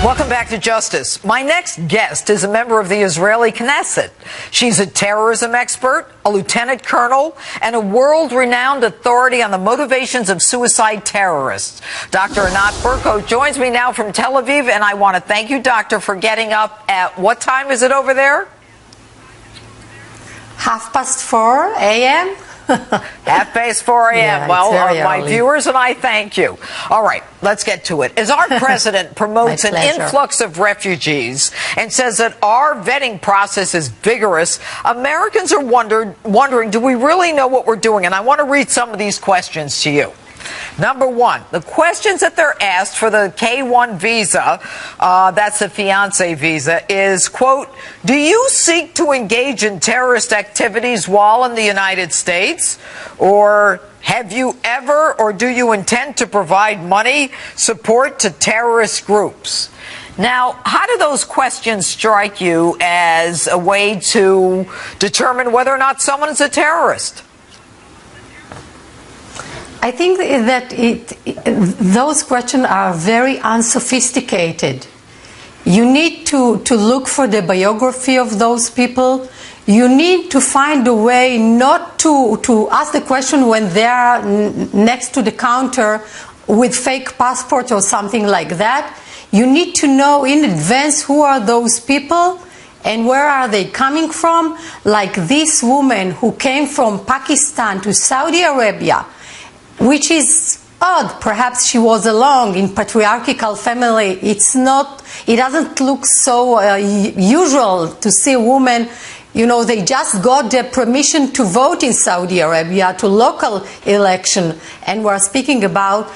Welcome back to Justice. My next guest is a member of the Israeli Knesset. She's a terrorism expert, a lieutenant colonel, and a world-renowned authority on the motivations of suicide terrorists. Dr. Anat Berko joins me now from Tel Aviv, and I want to thank you, Doctor, for getting up at what time is it over there? 4:30 a.m. 4:30 a.m. Yeah, well, my early. viewers and I thank you. All right, let's get to it. As our president promotes an influx of refugees and says that our vetting process is vigorous, Americans are wondering, do we really know what we're doing? And I want to read some of these questions to you. Number one, the questions that they're asked for the K-1 visa, that's the fiancé visa, is, quote, do you seek to engage in terrorist activities while in the United States? Or have you ever or do you intend to provide money support to terrorist groups? Now, how do those questions strike you as a way to determine whether or not someone is a terrorist? I think that those questions are very unsophisticated. You need to look for the biography of those people. You need to find a way not to ask the question when they are next to the counter with fake passports or something like that. You need to know in advance who are those people and where are they coming from. Like this woman who came from Pakistan to Saudi Arabia, which is odd. Perhaps she was alone in patriarchal family. It doesn't look so usual to see a woman, they just got the permission to vote in Saudi Arabia to local election. And we're speaking about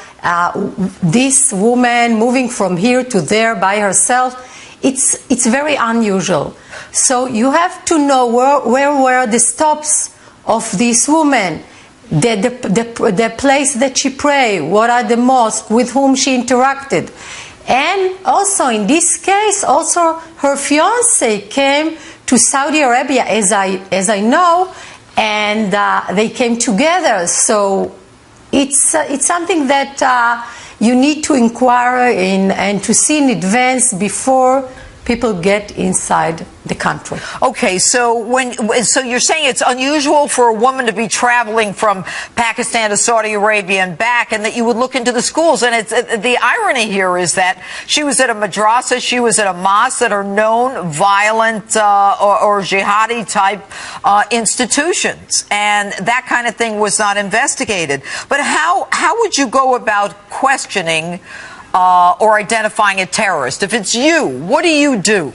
this woman moving from here to there by herself. It's very unusual. So you have to know where were the stops of this woman. The place that she prayed, what are the mosques, with whom she interacted. And also in this case, also her fiancé came to Saudi Arabia, as I know, and they came together. So it's something that you need to inquire in and to see in advance before people get inside the country. Okay, so you're saying it's unusual for a woman to be traveling from Pakistan to Saudi Arabia and back, and that you would look into the schools. And it's the irony here is that she was at a madrasa, she was at a mosque that are known violent or jihadi type institutions, and that kind of thing was not investigated. But how would you go about questioning or identifying a terrorist? If it's you, what do you do?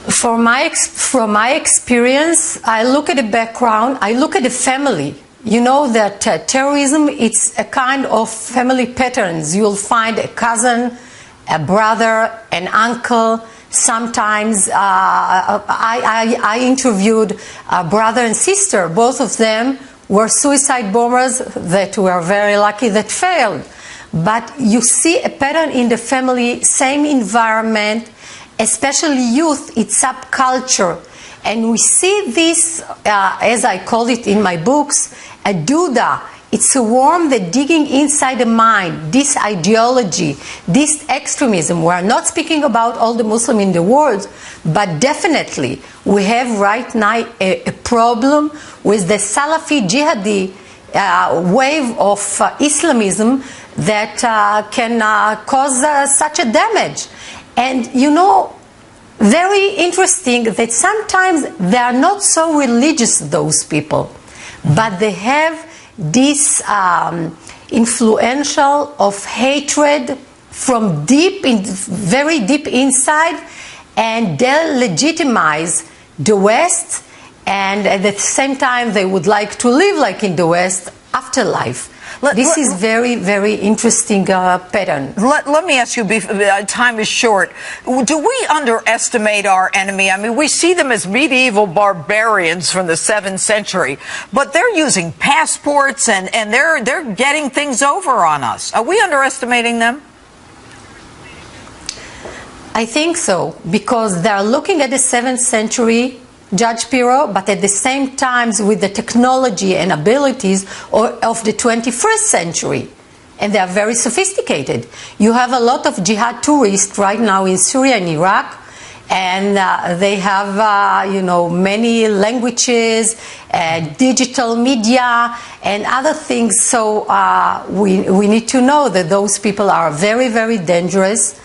From my experience, I look at the background, I look at the family. You know that terrorism, it's a kind of family patterns. You'll find a cousin, a brother, an uncle. Sometimes I interviewed a brother and sister. Both of them were suicide bombers that were very lucky that failed. But you see a pattern in the family, same environment, especially youth, it's subculture. And we see this, as I call it in my books, a duda. It's a worm that digging inside the mind, this ideology, this extremism. We're not speaking about all the Muslims in the world, but definitely we have right now a problem with the Salafi jihadi wave of Islamism that can cause such a damage. And very interesting that sometimes they are not so religious, those people, but they have this influential of hatred from very deep inside, and they legitimize the West, and at the same time they would like to live like in the West afterlife. This is very, very interesting pattern. Let me ask you, time is short. Do we underestimate our enemy? I mean, we see them as medieval barbarians from the 7th century, but they're using passports and they're getting things over on us. Are we underestimating them? I think so, because they're looking at the 7th century, Judge Pirro, but at the same time with the technology and abilities of the 21st century. and they are very sophisticated. You have a lot of jihad tourists right now in Syria and Iraq, and they have, many languages, digital media, and other things. So we need to know that those people are very, very dangerous,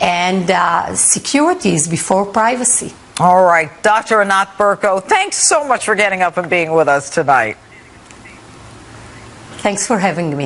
and security is before privacy. All right, Dr. Anat Berko, thanks so much for getting up and being with us tonight. Thanks for having me.